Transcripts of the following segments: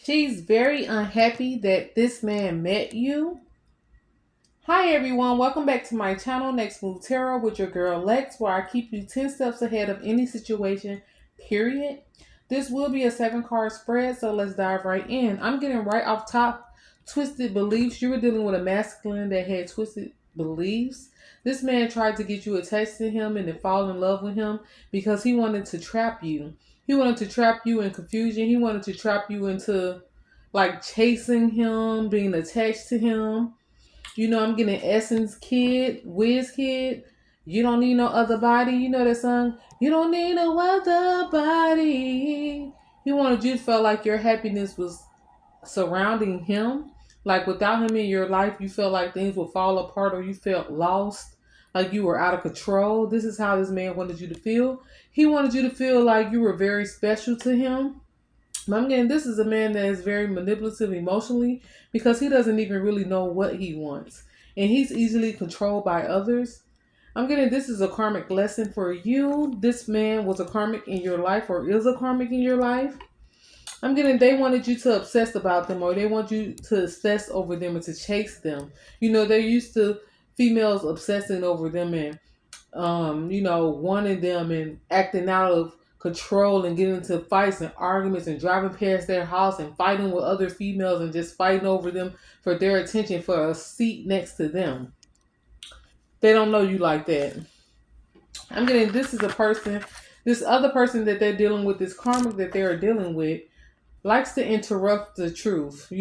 She's very unhappy that this man met you. Hi everyone, welcome back to my channel, Next Move Tarot with your girl Lex, where I keep you 10 steps ahead of any situation, period. This will be a 7 card spread, so let's dive right in. I'm getting right off top, twisted beliefs. You were dealing with a masculine that had twisted beliefs. This man tried to get you attached to him and then fall in love with him because he wanted to trap you. He wanted to trap you in confusion. He wanted to trap you into like chasing him, being attached to him. I'm getting Essence Kid, Wiz Kid. You don't need no other body. You know that song? You don't need no other body. He wanted you to feel like your happiness was surrounding him. Like without him in your life, you felt like things would fall apart or you felt lost, like you were out of control. This is how this man wanted you to feel. He wanted you to feel like you were very special to him. I'm getting this is a man that is very manipulative emotionally because he doesn't even really know what he wants. And he's easily controlled by others. I'm getting this is a karmic lesson for you. This man was a karmic in your life or is a karmic in your life. I'm getting they wanted you to obsess about them or they want you to obsess over them and to chase them. They're used to females obsessing over them and wanting them and acting out of control and getting into fights and arguments and driving past their house and fighting with other females and just fighting over them for their attention for a seat next to them. They don't know you like that. I'm getting this is a person, this other person that they're dealing with, this karmic that they're dealing with, likes to interrupt the truth.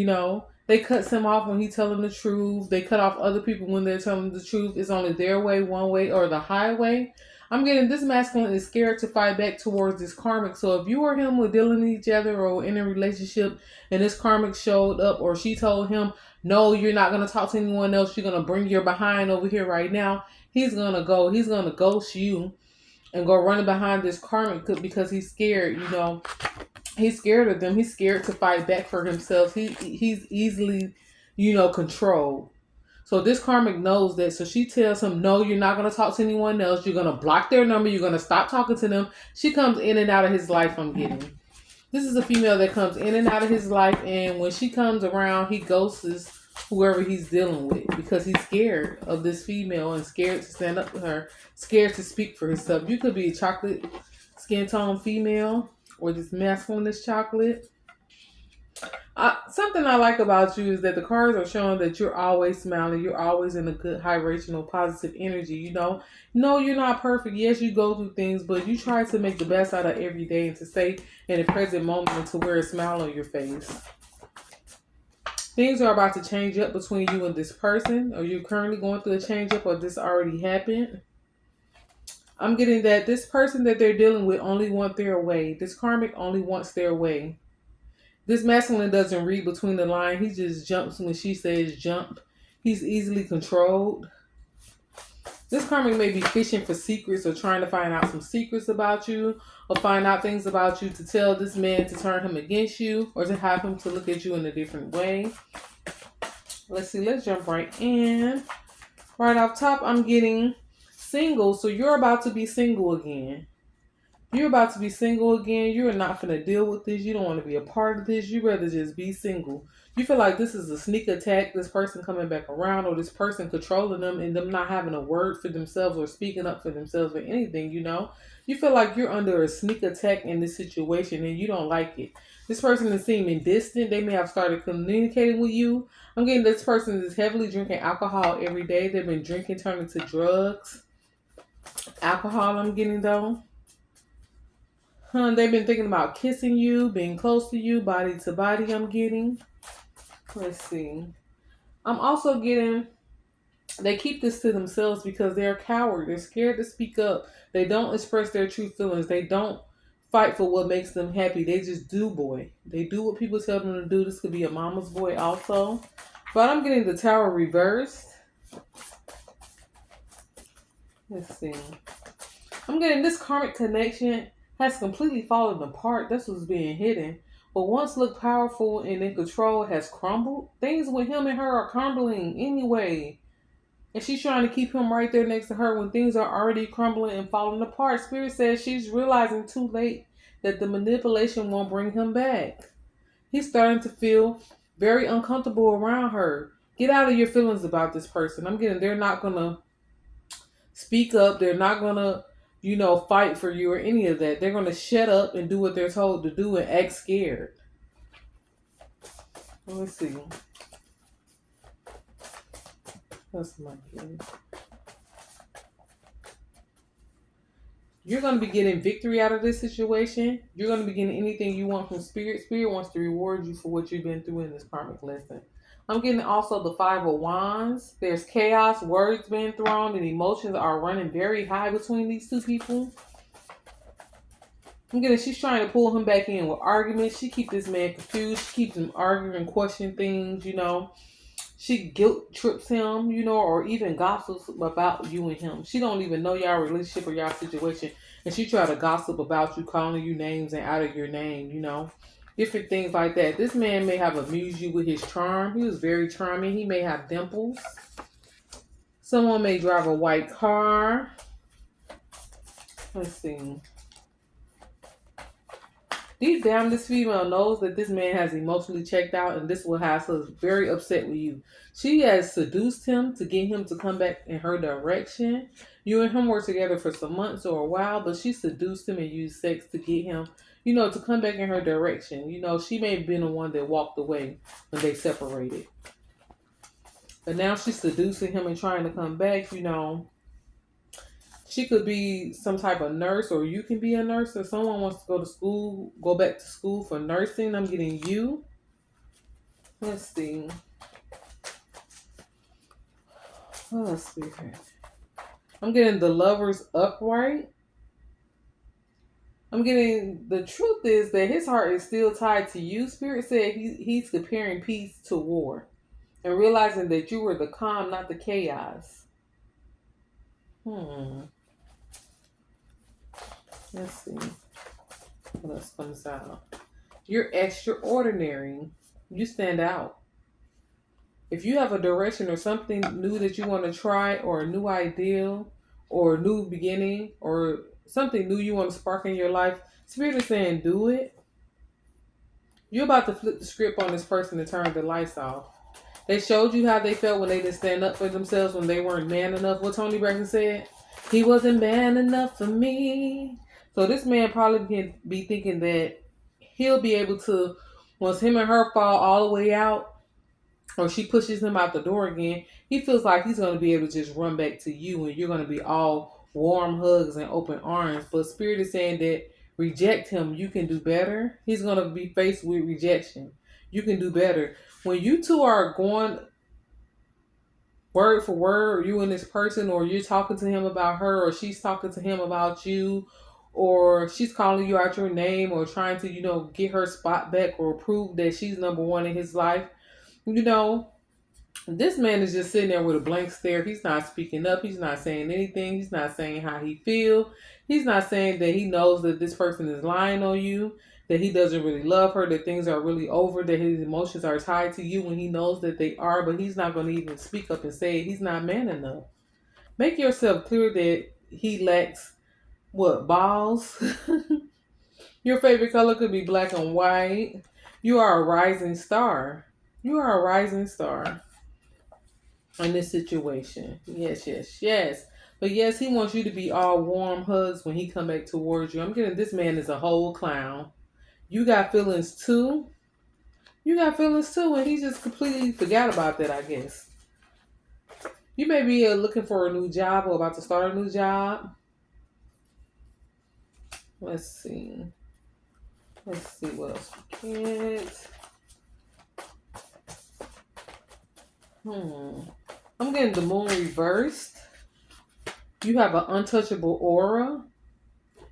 They cuts him off when he telling the truth. They cut off other people when they're telling the truth. It's only their way, one way, or the highway. I'm getting this masculine is scared to fight back towards this karmic. So if you or him were dealing with each other or in a relationship and this karmic showed up or she told him, no, you're not going to talk to anyone else. You're going to bring your behind over here right now. He's going to go. He's going to ghost you and go running behind this karmic because he's scared, He's scared of them. He's scared to fight back for himself. He's easily, controlled. So this karmic knows that. So she tells him, no, you're not going to talk to anyone else. You're going to block their number. You're going to stop talking to them. She comes in and out of his life, I'm getting. This is a female that comes in and out of his life. And when she comes around, he ghosts whoever he's dealing with because he's scared of this female and scared to stand up to her, scared to speak for himself. You could be a chocolate skin tone female or this masculine, this chocolate. Something I like about you is that the cards are showing that you're always smiling. You're always in a good, vibrational, positive energy. No, you're not perfect. Yes, you go through things, but you try to make the best out of every day and to stay in the present moment and to wear a smile on your face. Things are about to change up between you and this person, or you're currently going through a change up, or this already happened. I'm getting that this person that they're dealing with only want their way. This karmic only wants their way. This masculine doesn't read between the lines. He just jumps when she says jump. He's easily controlled. This karmic may be fishing for secrets or trying to find out some secrets about you or find out things about you to tell this man to turn him against you or to have him to look at you in a different way. Let's see. Let's jump right in. Right off top, I'm getting single. So you're about to be single again. You're about to be single again. You're not going to deal with this. You don't want to be a part of this. You rather just be single. You feel like this is a sneak attack, this person coming back around or this person controlling them and them not having a word for themselves or speaking up for themselves or anything, You feel like you're under a sneak attack in this situation and you don't like it. This person is seeming distant. They may have started communicating with you. I'm getting this person is heavily drinking alcohol every day. They've been drinking, turning to drugs. Alcohol I'm getting though. They've been thinking about kissing you, being close to you, body to body, I'm getting. Let's see. I'm also getting, they keep this to themselves because they're a coward. They're scared to speak up. They don't express their true feelings. They don't fight for what makes them happy. They just do, boy. They do what people tell them to do. This could be a mama's boy also. But I'm getting the tower reversed. Let's see. I'm getting this karmic connection has completely fallen apart. That's what's being hidden. But once looked powerful and in control has crumbled. Things with him and her are crumbling anyway. And she's trying to keep him right there next to her when things are already crumbling and falling apart. Spirit says she's realizing too late that the manipulation won't bring him back. He's starting to feel very uncomfortable around her. Get out of your feelings about this person. I'm getting they're not gonna speak up. They're not gonna, fight for you or any of that. They're gonna shut up and do what they're told to do and act scared. Let me see. That's my kid. You're going to be getting victory out of this situation. You're going to be getting anything you want from Spirit. Spirit wants to reward you for what you've been through in this karmic lesson. I'm getting also the Five of Wands. There's chaos, words being thrown, and emotions are running very high between these two people. I'm getting she's trying to pull him back in with arguments. She keeps this man confused. She keeps him arguing, questioning things, She guilt trips him, or even gossips about you and him. She don't even know y'all relationship or y'all situation. And she try to gossip about you, calling you names and out of your name, Different things like that. This man may have amused you with his charm. He was very charming. He may have dimples. Someone may drive a white car. Let's see. Deep down, this female knows that this man has emotionally checked out, and this will have her very upset with you. She has seduced him to get him to come back in her direction. You and him were together for some months or a while, but she seduced him and used sex to get him, to come back in her direction. She may have been the one that walked away when they separated. But now she's seducing him and trying to come back, She could be some type of nurse, or you can be a nurse, or someone wants to go back to school for nursing. I'm getting you. Let's see. Let's see here. I'm getting the Lovers upright. I'm getting the truth is that his heart is still tied to you. Spirit said he's comparing peace to war and realizing that you were the calm, not the chaos. Let's see what else comes out. You're extraordinary. You stand out. If you have a direction or something new that you want to try, or a new idea, or a new beginning, or something new you want to spark in your life, Spirit is saying do it. You're about to flip the script on this person and turn the lights off. They showed you how they felt when they didn't stand up for themselves, when they weren't man enough. What Tony Braxton said? He wasn't man enough for me. So this man probably can be thinking that he'll be able to, once him and her fall all the way out, or she pushes him out the door again, he feels like he's going to be able to just run back to you, and you're going to be all warm hugs and open arms. But Spirit is saying that reject him. You can do better. He's going to be faced with rejection. You can do better. When you two are going word for word, you and this person, or you're talking to him about her, or she's talking to him about you, or she's calling you out your name, or trying to, get her spot back, or prove that she's number one in his life, this man is just sitting there with a blank stare. He's not speaking up. He's not saying anything. He's not saying how he feels. He's not saying that he knows that this person is lying on you, that he doesn't really love her, that things are really over, that his emotions are tied to you when he knows that they are, but he's not going to even speak up and say it. He's not man enough. Make yourself clear that he lacks, balls? Your favorite color could be black and white. You are a rising star. You are a rising star in this situation. Yes, yes, yes. But yes, he wants you to be all warm hugs when he come back towards you. I'm getting this man is a whole clown. You got feelings too. You got feelings too, and he just completely forgot about that, I guess. You may be looking for a new job or about to start a new job. Let's see. Let's see what else we get. I'm getting the moon reversed. You have an untouchable aura.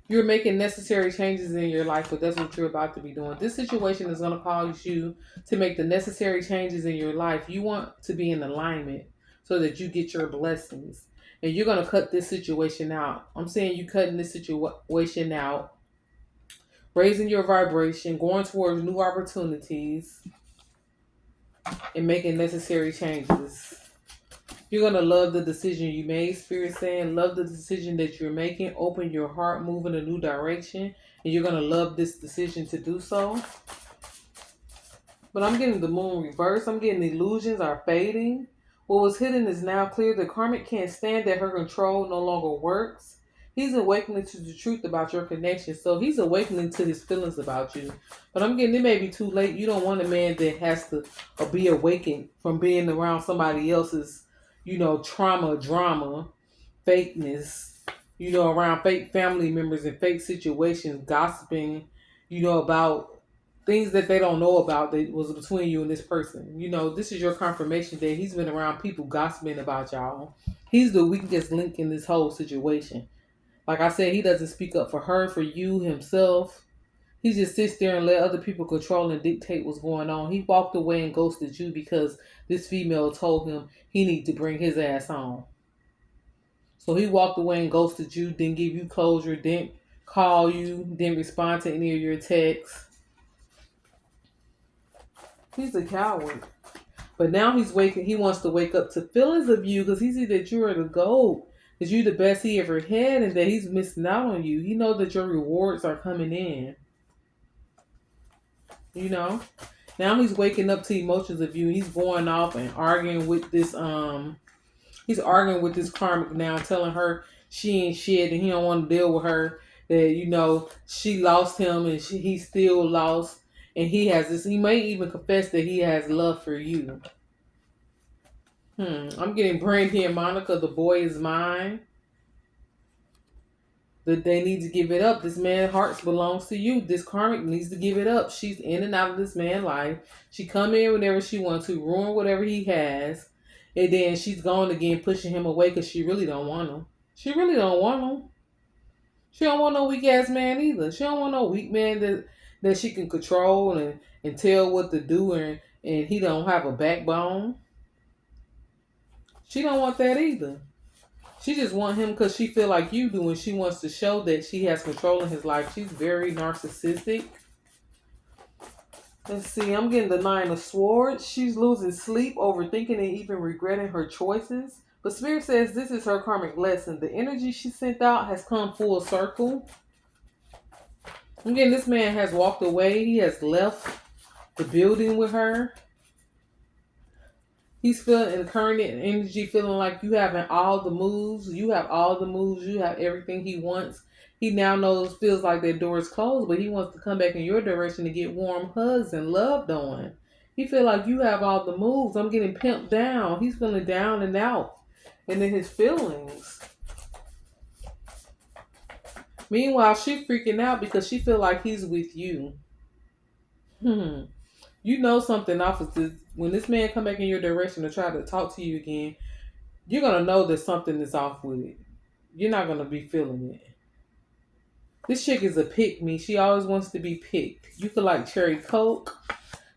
You're making necessary changes in your life, but that's what you're about to be doing. This situation is going to cause you to make the necessary changes in your life. You want to be in alignment so that you get your blessings. And you're going to cut this situation out. I'm saying you cutting this situation out, raising your vibration, going towards new opportunities, and making necessary changes. You're going to love the decision you made, Spirit saying. Love the decision that you're making. Open your heart, move in a new direction. And you're going to love this decision to do so. But I'm getting the moon reverse. I'm getting illusions are fading. What was hidden is now clear. The karmic can't stand that her control no longer works. He's awakening to the truth about your connection. So he's awakening to his feelings about you. But I'm getting it may be too late. You don't want a man that has to be awakened from being around somebody else's, trauma, drama, fakeness, around fake family members and fake situations, gossiping, about things that they don't know about that was between you and this person. This is your confirmation that he's been around people gossiping about y'all. He's the weakest link in this whole situation. Like I said, he doesn't speak up for her, for you, himself. He just sits there and let other people control and dictate what's going on. He walked away and ghosted you because this female told him he need to bring his ass home. So he walked away and ghosted you, didn't give you closure, didn't call you, didn't respond to any of your texts. He's a coward. But now he's waking. He wants to wake up to feelings of you because he sees that you are the gold, that you're the best he ever had, and that he's missing out on you. He knows that your rewards are coming in. Now he's waking up to emotions of you. He's going off and arguing with this. He's arguing with this karmic now, telling her she ain't shit and he don't want to deal with her. That she lost him and he's still lost. And he has this. He may even confess that he has love for you. I'm getting Brandy and Monica. The boy is mine. That they need to give it up. This man's heart belongs to you. This karmic needs to give it up. She's in and out of this man's life. She come in whenever she wants to, ruin whatever he has, and then she's gone again, pushing him away because she really don't want him. She really don't want him. She don't want no weak ass man either. She don't want no weak man that she can control and tell what to do and he don't have a backbone. She don't want that either. She just want him because she feel like you do, and she wants to show that she has control in his life. She's very narcissistic. Let's see, I'm getting the 9 of Swords. She's losing sleep, overthinking, and even regretting her choices. But Spirit says this is her karmic lesson. The energy she sent out has come full circle. I'm getting this man has walked away. He has left the building with her. He's feeling in current energy, feeling like you having all the moves. You have all the moves. You have everything he wants. He now feels like that door is closed, but he wants to come back in your direction to get warm hugs and loved on. He feel like you have all the moves. I'm getting pimped down. He's feeling down and out, and in his feelings. Meanwhile, she freaking out because she feel like he's with you. You know something off of this. When this man come back in your direction to try to talk to you again, you're going to know that something is off with it. You're not going to be feeling it. This chick is a pick me. She always wants to be picked. You feel like Cherry Coke.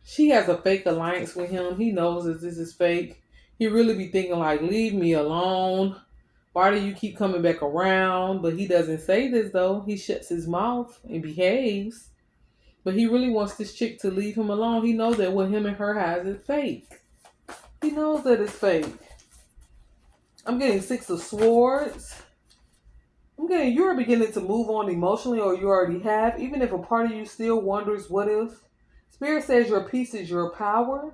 She has a fake alliance with him. He knows that this is fake. He really be thinking like, leave me alone. Why do you keep coming back around? But he doesn't say this though. He shuts his mouth and behaves. But he really wants this chick to leave him alone. He knows that what him and her has is fake. He knows that it's fake. I'm getting 6 of Swords. I'm getting you're beginning to move on emotionally, or you already have. Even if a part of you still wonders what if. Spirit says your peace is your power.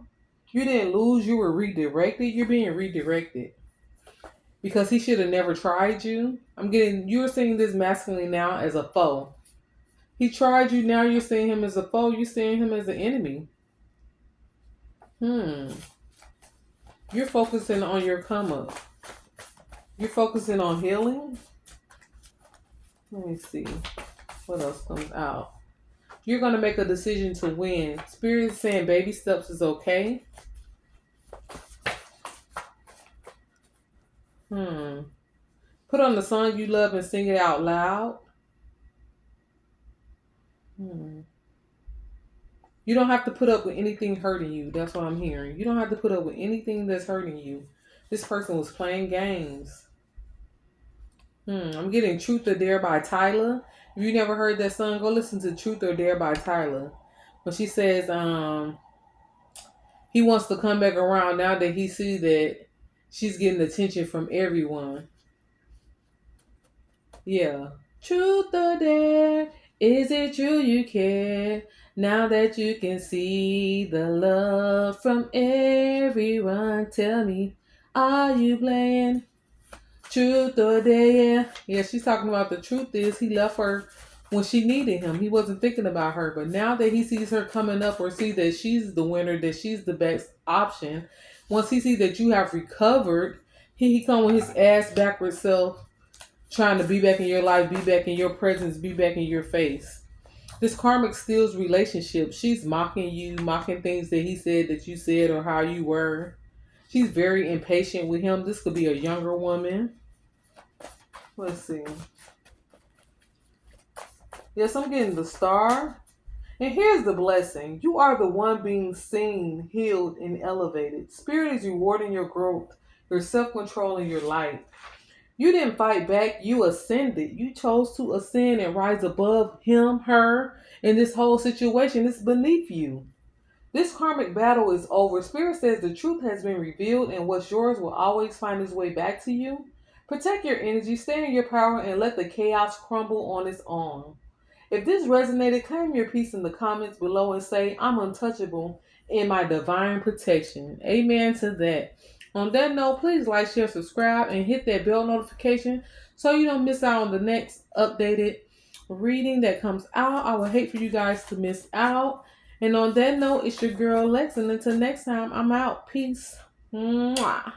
You didn't lose. You were redirected. You're being redirected. Because he should have never tried you. You're seeing this masculine now as a foe. He tried you, now you're seeing him as a foe. You're seeing him as an enemy. You're focusing on your come up. You're focusing on healing. Let me see. What else comes out? You're going to make a decision to win. Spirit is saying baby steps is okay. Put on the song you love and sing it out loud. You don't have to put up with anything hurting you. That's what I'm hearing. You don't have to put up with anything that's hurting you. This person was playing games. I'm getting Truth or Dare by Tyler. If you never heard that song, go listen to Truth or Dare by Tyler. But she says he wants to come back around now that he sees that she's getting attention from everyone. Yeah. Truth or Dare. Is it true you care? Now that you can see the love from everyone, tell me, are you playing truth or dare? Yeah, she's talking about the truth is he left her when she needed him. He wasn't thinking about her. But now that he sees her coming up or see that she's the winner, that she's the best option, once he sees that you have recovered, he come with his ass backward self trying to be back in your life, be back in your presence, be back in your face. This karmic steals relationships. She's mocking you, mocking things that he said that you said or how you were. She's very impatient with him. This could be a younger woman. Let's see. Yes, I'm getting the star. And here's the blessing. You are the one being seen, healed, and elevated. Spirit is rewarding your growth, your self-control, and your light. You didn't fight back. You ascended. You chose to ascend and rise above him, her, and this whole situation. It's beneath you. This karmic battle is over. Spirit says the truth has been revealed and what's yours will always find its way back to you. Protect your energy, stay in your power, and let the chaos crumble on its own. If this resonated, claim your peace in the comments below and say, I'm untouchable in my divine protection. Amen to that. On that note, please like, share, subscribe, and hit that bell notification so you don't miss out on the next updated reading that comes out. I would hate for you guys to miss out. And on that note, it's your girl Lex. And until next time, I'm out. Peace. Mwah.